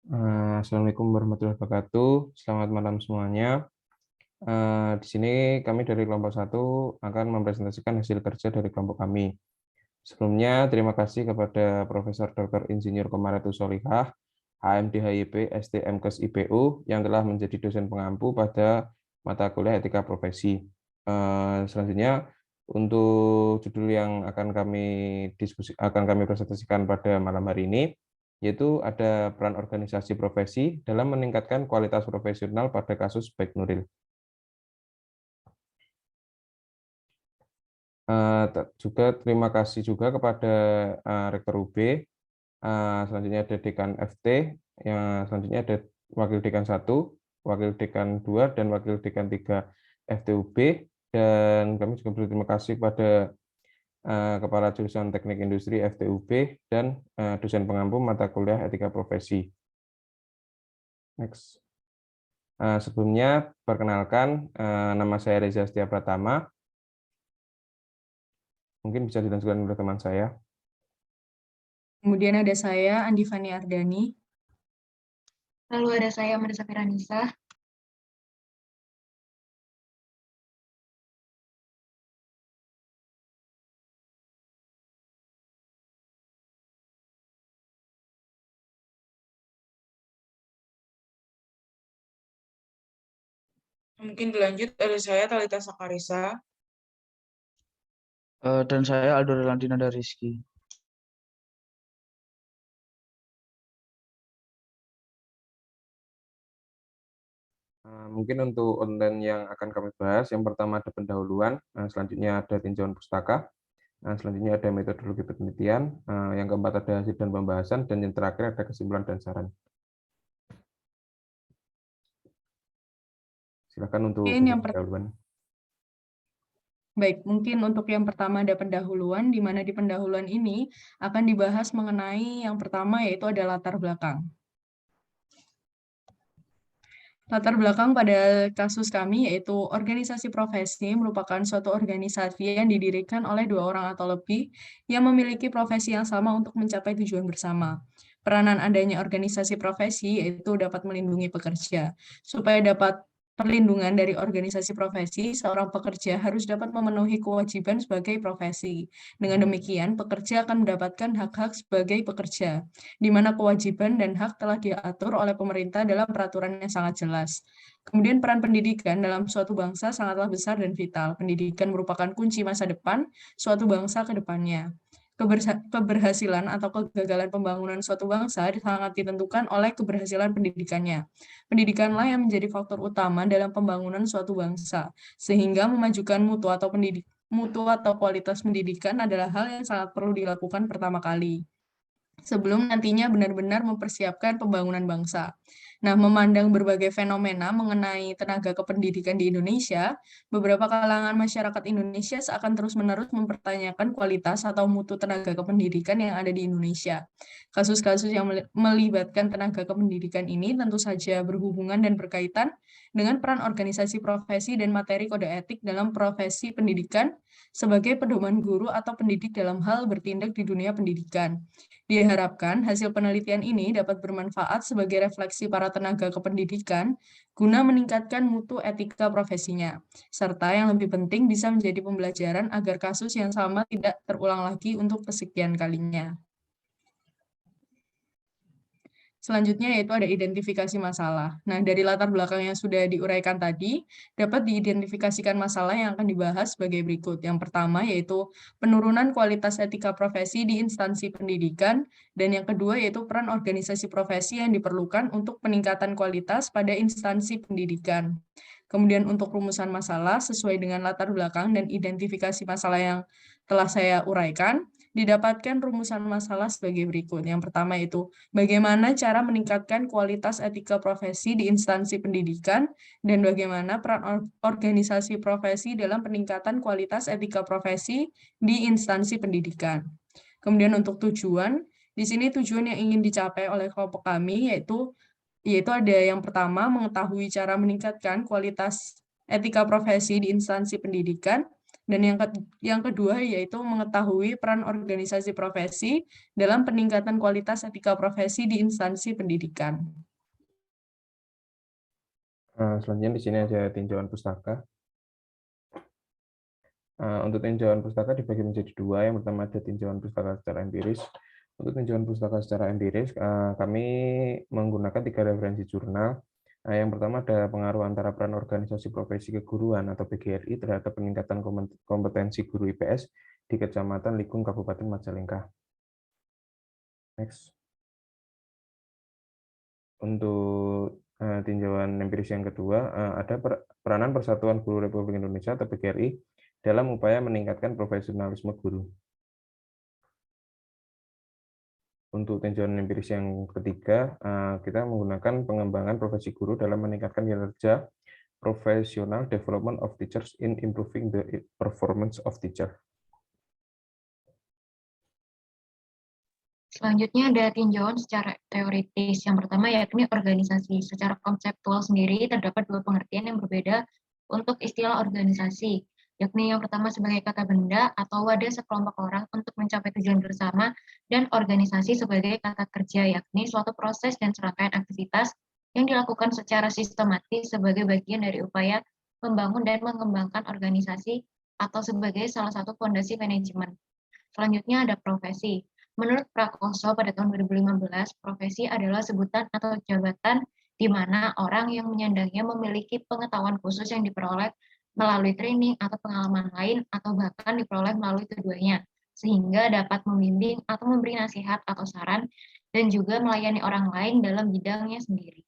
Assalamualaikum warahmatullahi wabarakatuh. Selamat malam semuanya. Di sini kami dari kelompok 1 akan mempresentasikan hasil kerja dari kelompok kami. Sebelumnya, terima kasih kepada Profesor Dr. Insinyur Komaratus Solihah, HMD HIP STMKes IPU, yang telah menjadi dosen pengampu pada mata kuliah etika profesi. Selanjutnya, untuk judul yang akan kami presentasikan pada malam hari ini, yaitu ada peran organisasi profesi dalam meningkatkan kualitas profesional pada kasus baik Nuril. Juga terima kasih juga kepada Rektor UB, selanjutnya ada Dekan FT, yang selanjutnya ada Wakil Dekan 1, Wakil Dekan 2, dan Wakil Dekan 3 FTUB, dan kami juga berterima kasih kepada Kepala Jurusan Teknik Industri FTUB dan dosen pengampu mata kuliah etika profesi. Next. Sebelumnya, perkenalkan, nama saya Reza Setia Pratama. Mungkin bisa dilanjutkan oleh teman saya. Kemudian ada saya, Andi Fani Ardani. Lalu ada saya, Marisa Piranisa. Mungkin dilanjut, ada saya, Thalita Sakarisa. Dan saya Aldo Relandina dari Rizky. Mungkin untuk online yang akan kami bahas, yang pertama ada pendahuluan, selanjutnya ada tinjauan pustaka, selanjutnya ada metodologi penelitian, yang keempat ada hasil dan pembahasan, dan yang terakhir ada kesimpulan dan saran. Silakan untuk pendahuluan. Baik, mungkin untuk yang pertama ada pendahuluan, di mana di pendahuluan ini akan dibahas mengenai yang pertama yaitu ada latar belakang. Latar belakang pada kasus kami yaitu organisasi profesi merupakan suatu organisasi yang didirikan oleh 2 orang atau lebih yang memiliki profesi yang sama untuk mencapai tujuan bersama. Peranan adanya organisasi profesi yaitu dapat melindungi pekerja. Supaya dapat perlindungan dari organisasi profesi, seorang pekerja harus dapat memenuhi kewajiban sebagai profesi. Dengan demikian, pekerja akan mendapatkan hak-hak sebagai pekerja, di mana kewajiban dan hak telah diatur oleh pemerintah dalam peraturan yang sangat jelas. Kemudian peran pendidikan dalam suatu bangsa sangatlah besar dan vital. Pendidikan merupakan kunci masa depan suatu bangsa ke depannya. Keberhasilan atau kegagalan pembangunan suatu bangsa sangat ditentukan oleh keberhasilan pendidikannya. Pendidikanlah yang menjadi faktor utama dalam pembangunan suatu bangsa, sehingga memajukan mutu atau kualitas pendidikan adalah hal yang sangat perlu dilakukan pertama kali sebelum nantinya benar-benar mempersiapkan pembangunan bangsa. Nah, memandang berbagai fenomena mengenai tenaga kependidikan di Indonesia, beberapa kalangan masyarakat Indonesia seakan terus-menerus mempertanyakan kualitas atau mutu tenaga kependidikan yang ada di Indonesia. Kasus-kasus yang melibatkan tenaga kependidikan ini tentu saja berhubungan dan berkaitan dengan peran organisasi profesi dan materi kode etik dalam profesi pendidikan sebagai pedoman guru atau pendidik dalam hal bertindak di dunia pendidikan. Diharapkan hasil penelitian ini dapat bermanfaat sebagai refleksi para tenaga kependidikan guna meningkatkan mutu etika profesinya, serta yang lebih penting bisa menjadi pembelajaran agar kasus yang sama tidak terulang lagi untuk kesekian kalinya. Selanjutnya yaitu ada identifikasi masalah. Nah, dari latar belakang yang sudah diuraikan tadi, dapat diidentifikasikan masalah yang akan dibahas sebagai berikut. Yang pertama yaitu penurunan kualitas etika profesi di instansi pendidikan, dan yang kedua yaitu peran organisasi profesi yang diperlukan untuk peningkatan kualitas pada instansi pendidikan. Kemudian untuk rumusan masalah sesuai dengan latar belakang dan identifikasi masalah yang telah saya uraikan, didapatkan rumusan masalah sebagai berikut. Yang pertama itu bagaimana cara meningkatkan kualitas etika profesi di instansi pendidikan, dan bagaimana peran organisasi profesi dalam peningkatan kualitas etika profesi di instansi pendidikan. Kemudian untuk tujuan, di sini tujuan yang ingin dicapai oleh kelompok kami yaitu ada yang pertama, mengetahui cara meningkatkan kualitas etika profesi di instansi pendidikan, Dan yang kedua yaitu mengetahui peran organisasi profesi dalam peningkatan kualitas etika profesi di instansi pendidikan. Selanjutnya di sini ada tinjauan pustaka. Untuk tinjauan pustaka dibagi menjadi dua. Yang pertama ada tinjauan pustaka secara empiris. Untuk tinjauan pustaka secara empiris, kami menggunakan 3 referensi jurnal. Yang pertama ada pengaruh antara peran organisasi profesi keguruan atau PGRI terhadap peningkatan kompetensi guru IPS di Kecamatan Likung, Kabupaten Majalengka. Next. Untuk tinjauan empiris yang kedua, ada peranan Persatuan Guru Republik Indonesia atau PGRI dalam upaya meningkatkan profesionalisme guru. Untuk tinjauan empiris yang ketiga, kita menggunakan pengembangan profesi guru dalam meningkatkan kinerja professional development of teachers in improving the performance of teacher. Selanjutnya ada tinjauan secara teoritis. Yang pertama yakni organisasi. Secara konseptual sendiri terdapat 2 pengertian yang berbeda untuk istilah organisasi, yakni yang pertama sebagai kata benda atau wadah sekelompok orang untuk mencapai tujuan bersama, dan organisasi sebagai kata kerja, yakni suatu proses dan serangkaian aktivitas yang dilakukan secara sistematis sebagai bagian dari upaya membangun dan mengembangkan organisasi atau sebagai salah satu fondasi manajemen. Selanjutnya ada profesi. Menurut Prakoso pada tahun 2015, profesi adalah sebutan atau jabatan di mana orang yang menyandangnya memiliki pengetahuan khusus yang diperoleh melalui training atau pengalaman lain atau bahkan diperoleh melalui keduanya, sehingga dapat membimbing atau memberi nasihat atau saran dan juga melayani orang lain dalam bidangnya sendiri.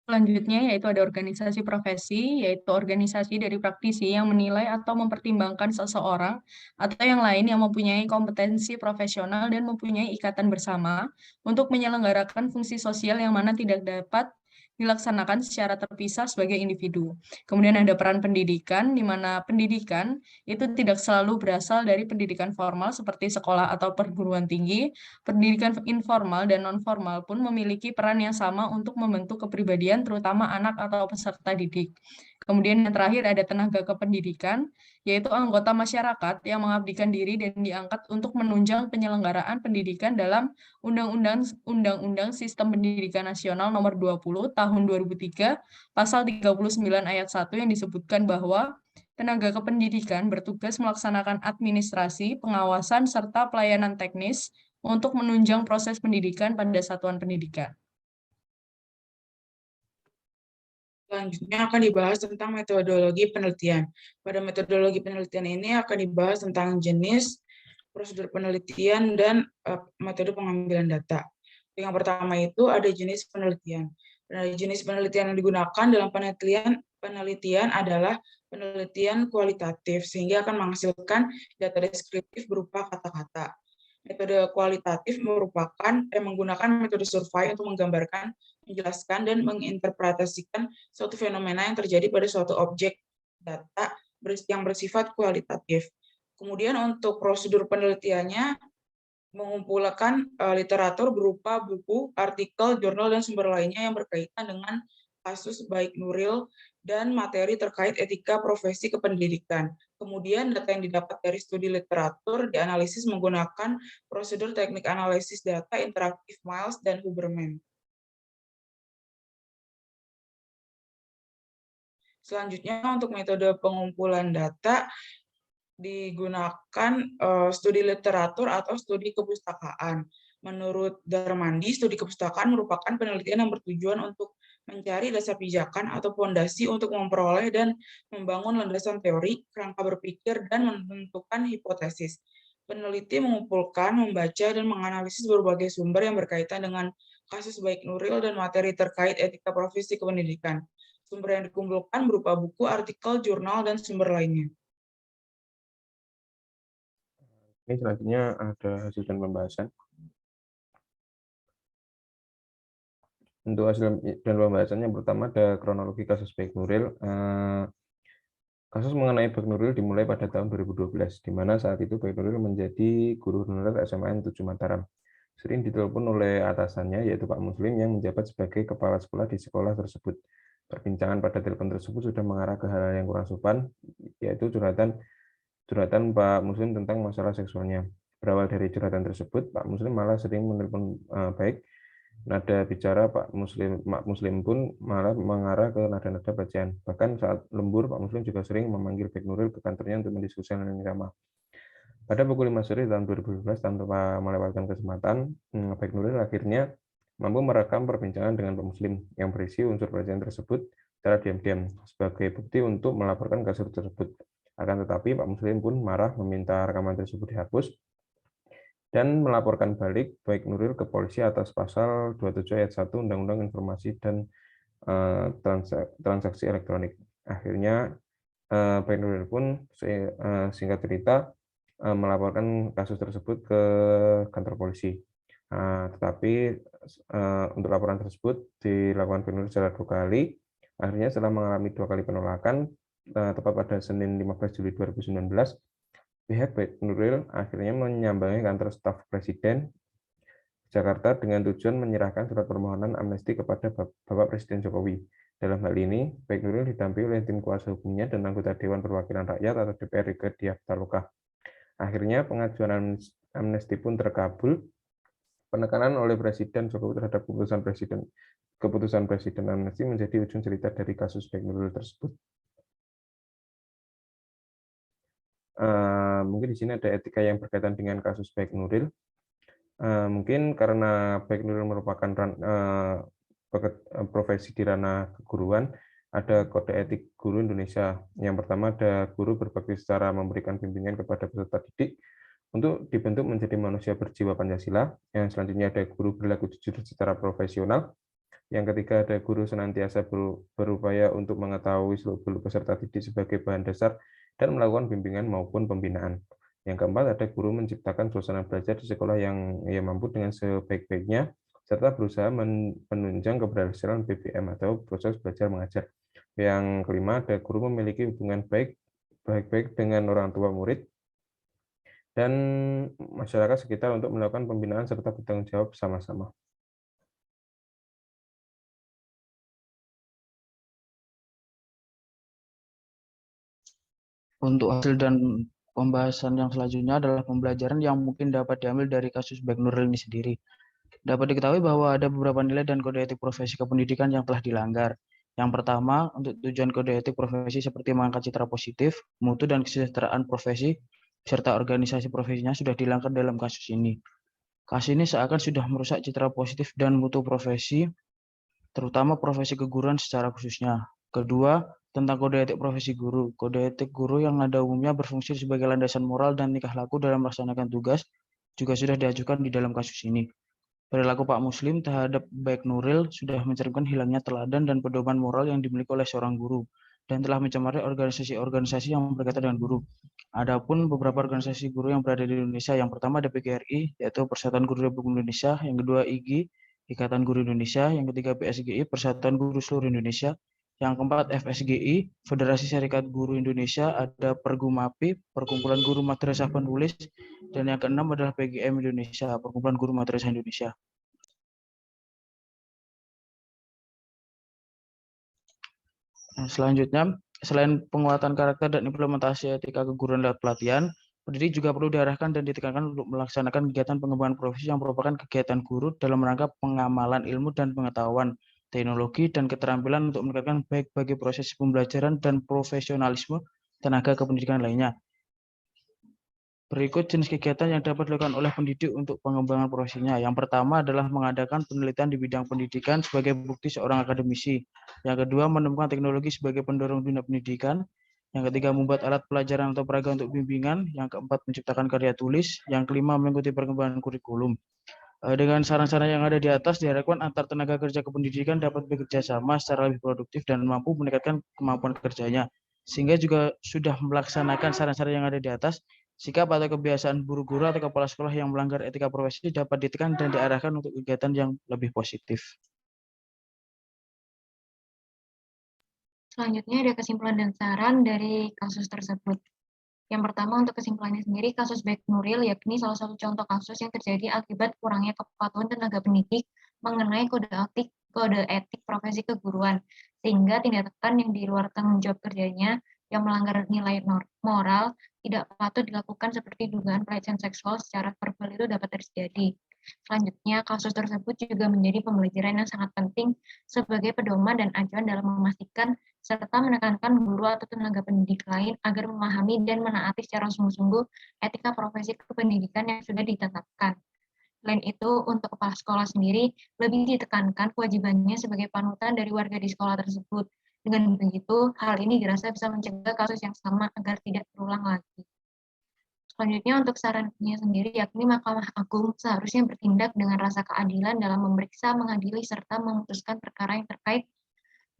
Selanjutnya yaitu ada organisasi profesi, yaitu organisasi dari praktisi yang menilai atau mempertimbangkan seseorang atau yang lain yang mempunyai kompetensi profesional dan mempunyai ikatan bersama untuk menyelenggarakan fungsi sosial yang mana tidak dapat dilaksanakan secara terpisah sebagai individu. Kemudian ada peran pendidikan, di mana pendidikan itu tidak selalu berasal dari pendidikan formal seperti sekolah atau perguruan tinggi. Pendidikan informal dan non-formal pun memiliki peran yang sama untuk membentuk kepribadian terutama anak atau peserta didik. Kemudian yang terakhir ada tenaga kependidikan, yaitu anggota masyarakat yang mengabdikan diri dan diangkat untuk menunjang penyelenggaraan pendidikan dalam Undang-Undang Sistem Pendidikan Nasional Nomor 20 Tahun 2003, Pasal 39 Ayat 1 yang disebutkan bahwa tenaga kependidikan bertugas melaksanakan administrasi, pengawasan, serta pelayanan teknis untuk menunjang proses pendidikan pada satuan pendidikan. Selanjutnya akan dibahas tentang metodologi penelitian. Pada metodologi penelitian ini akan dibahas tentang jenis, prosedur penelitian, dan metode pengambilan data. Yang pertama itu ada jenis penelitian. Jenis penelitian yang digunakan dalam penelitian adalah penelitian kualitatif, sehingga akan menghasilkan data deskriptif berupa kata-kata. Metode kualitatif menggunakan metode survei untuk menggambarkan, menjelaskan, dan menginterpretasikan suatu fenomena yang terjadi pada suatu objek data yang bersifat kualitatif. Kemudian untuk prosedur penelitiannya mengumpulkan literatur berupa buku, artikel, jurnal, dan sumber lainnya yang berkaitan dengan kasus baik Nuril dan materi terkait etika profesi kependidikan. Kemudian data yang didapat dari studi literatur dianalisis menggunakan prosedur teknik analisis data interaktif Miles dan Huberman. Selanjutnya untuk metode pengumpulan data digunakan studi literatur atau studi kepustakaan. Menurut Darmandi, studi kepustakaan merupakan penelitian yang bertujuan untuk mencari dasar pijakan atau fondasi untuk memperoleh dan membangun landasan teori, kerangka berpikir, dan menentukan hipotesis. Peneliti mengumpulkan, membaca, dan menganalisis berbagai sumber yang berkaitan dengan kasus baik Nuril dan materi terkait etika profesi kependidikan. Sumber yang dikumpulkan berupa buku, artikel, jurnal, dan sumber lainnya. Ini selanjutnya ada hasil dan pembahasan. Untuk hasil dan pembahasannya pertama ada kronologi kasus baik Nuril. Kasus mengenai Baik Nuril dimulai pada tahun 2012, di mana saat itu Baik Nuril menjadi guru honorer SMAN 7 Mataram. sering ditelepon oleh atasannya, yaitu Pak Muslim, yang menjabat sebagai kepala sekolah di sekolah tersebut. Perbincangan pada telepon tersebut sudah mengarah ke hal yang kurang sopan, yaitu curhatan Pak Muslim tentang masalah seksualnya. Berawal dari curhatan tersebut, Pak Muslim malah sering menelpon baik. Nada bicara Pak Muslim pun malah mengarah ke nada-nada bacaan. Bahkan saat lembur, Pak Muslim juga sering memanggil Baik Nuril ke kantornya untuk mendiskusikan hal yang sama. Pada pukul 5 sore tahun 2012, tanpa melewatkan kesempatan, Baik Nuril akhirnya mampu merekam perbincangan dengan Pak Muslim yang berisi unsur bacaan tersebut secara diam-diam sebagai bukti untuk melaporkan kasus tersebut. Akan tetapi Pak Muslim pun marah meminta rekaman tersebut dihapus dan melaporkan balik Baik Nuril ke polisi atas pasal 27 ayat 1 Undang-Undang Informasi dan Transaksi Elektronik. Akhirnya Baik Nuril pun singkat cerita melaporkan kasus tersebut ke kantor polisi. Tetapi untuk laporan tersebut dilakukan Baik Nuril secara 2 kali. Akhirnya setelah mengalami 2 kali penolakan, tepat pada Senin 15 Juli 2019, pihak Baik Nuril akhirnya menyambangi kantor staf Presiden Jakarta dengan tujuan menyerahkan surat permohonan amnesti kepada Bapak Presiden Jokowi. Dalam hal ini, Baik Nuril didampingi oleh tim kuasa hukumnya dan anggota Dewan Perwakilan Rakyat atau DPR Rieke Diah Pitaloka. Akhirnya pengajuan amnesti pun terkabul. Penekanan oleh Presiden Jokowi terhadap keputusan Presiden amnesti menjadi ujung cerita dari kasus Baik Nuril tersebut. Mungkin di sini ada etika yang berkaitan dengan kasus Baik Nuril. Mungkin karena Baik Nuril merupakan profesi di ranah keguruan, ada kode etik guru Indonesia. Yang pertama ada guru berbakti secara memberikan bimbingan kepada peserta didik untuk dibentuk menjadi manusia berjiwa Pancasila. Yang selanjutnya ada guru berlaku jujur secara profesional. Yang ketiga ada guru senantiasa berupaya untuk mengetahui seluk-beluk peserta didik sebagai bahan dasar dan melakukan bimbingan maupun pembinaan. Yang keempat ada guru menciptakan suasana belajar di sekolah yang mampu dengan sebaik-baiknya, serta berusaha menunjang keberhasilan PBM atau proses belajar mengajar. Yang kelima ada guru memiliki hubungan baik dengan orang tua murid dan masyarakat sekitar untuk melakukan pembinaan serta bertanggung jawab bersama-sama. Untuk hasil dan pembahasan yang selanjutnya adalah pembelajaran yang mungkin dapat diambil dari kasus Baik Nuril ini sendiri. Dapat diketahui bahwa ada beberapa nilai dan kode etik profesi kependidikan yang telah dilanggar. Yang pertama, untuk tujuan kode etik profesi seperti mengangkat citra positif, mutu dan kesejahteraan profesi, serta organisasi profesinya sudah dilanggar dalam kasus ini. Kasus ini seakan sudah merusak citra positif dan mutu profesi, terutama profesi keguruan secara khususnya. Kedua, tentang kode etik profesi guru. Kode etik guru yang pada umumnya berfungsi sebagai landasan moral dan tingkah laku dalam melaksanakan tugas juga sudah diajukan di dalam kasus ini. Perilaku Pak Muslim terhadap Baik Nuril sudah mencerminkan hilangnya teladan dan pedoman moral yang dimiliki oleh seorang guru dan telah mencemari organisasi-organisasi yang berkaitan dengan guru. Adapun beberapa organisasi guru yang berada di Indonesia, yang pertama ada PGRI, yaitu Persatuan Guru Republik Indonesia, yang kedua IGI, Ikatan Guru Indonesia, yang ketiga PSGI, Persatuan Guru Seluruh Indonesia, yang keempat FSGI, Federasi Serikat Guru Indonesia, ada Pergumapi, Perkumpulan Guru Madrasah Penulis, dan yang keenam adalah PGM Indonesia, Perkumpulan Guru Madrasah Indonesia. Nah, selanjutnya, selain penguatan karakter dan implementasi etika keguruan lewat pelatihan, pendidik juga perlu diarahkan dan ditekankan untuk melaksanakan kegiatan pengembangan profesi yang merupakan kegiatan guru dalam rangka pengamalan ilmu dan pengetahuan, teknologi, dan keterampilan untuk meningkatkan baik bagi proses pembelajaran dan profesionalisme tenaga kependidikan lainnya. Berikut jenis kegiatan yang dapat dilakukan oleh pendidik untuk pengembangan profesinya. Yang pertama adalah mengadakan penelitian di bidang pendidikan sebagai bukti seorang akademisi. Yang kedua, menemukan teknologi sebagai pendorong dunia pendidikan. Yang ketiga, membuat alat pelajaran atau peraga untuk bimbingan. Yang keempat, menciptakan karya tulis. Yang kelima, mengikuti perkembangan kurikulum. Dengan saran-saran yang ada di atas, diharapkan antar tenaga kerja kependidikan dapat bekerja sama secara lebih produktif dan mampu meningkatkan kemampuan kerjanya. Sehingga juga sudah melaksanakan saran-saran yang ada di atas, sikap atau kebiasaan guru-guru atau kepala sekolah yang melanggar etika profesi dapat ditekan dan diarahkan untuk kegiatan yang lebih positif. Selanjutnya ada kesimpulan dan saran dari kasus tersebut. Yang pertama, untuk kesimpulannya sendiri, kasus Baik Nuril yakni salah satu contoh kasus yang terjadi akibat kurangnya kepatuhan tenaga pendidik mengenai kode etik profesi keguruan, sehingga tindakan yang di luar tanggung jawab kerjanya yang melanggar nilai moral tidak patut dilakukan seperti dugaan pelecehan seksual secara verbal itu dapat terjadi. Selanjutnya, kasus tersebut juga menjadi pembelajaran yang sangat penting sebagai pedoman dan acuan dalam memastikan serta menekankan guru atau tenaga pendidik lain agar memahami dan menaati secara sungguh-sungguh etika profesi kependidikan yang sudah ditetapkan. Selain itu, untuk kepala sekolah sendiri lebih ditekankan kewajibannya sebagai panutan dari warga di sekolah tersebut. Dengan begitu, hal ini dirasa bisa mencegah kasus yang sama agar tidak terulang lagi. Selanjutnya, untuk sarannya sendiri, yakni Mahkamah Agung seharusnya bertindak dengan rasa keadilan dalam memeriksa, mengadili, serta memutuskan perkara yang terkait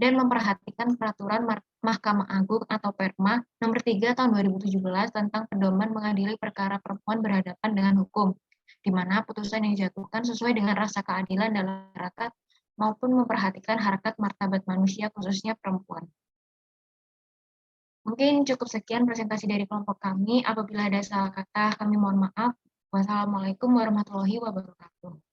dan memperhatikan peraturan Mahkamah Agung atau Perma nomor 3 tahun 2017 tentang pedoman mengadili perkara perempuan berhadapan dengan hukum, di mana putusan yang dijatuhkan sesuai dengan rasa keadilan dalam masyarakat maupun memperhatikan harkat martabat manusia khususnya perempuan. Mungkin cukup sekian presentasi dari kelompok kami. Apabila ada salah kata, kami mohon maaf. Wassalamualaikum warahmatullahi wabarakatuh.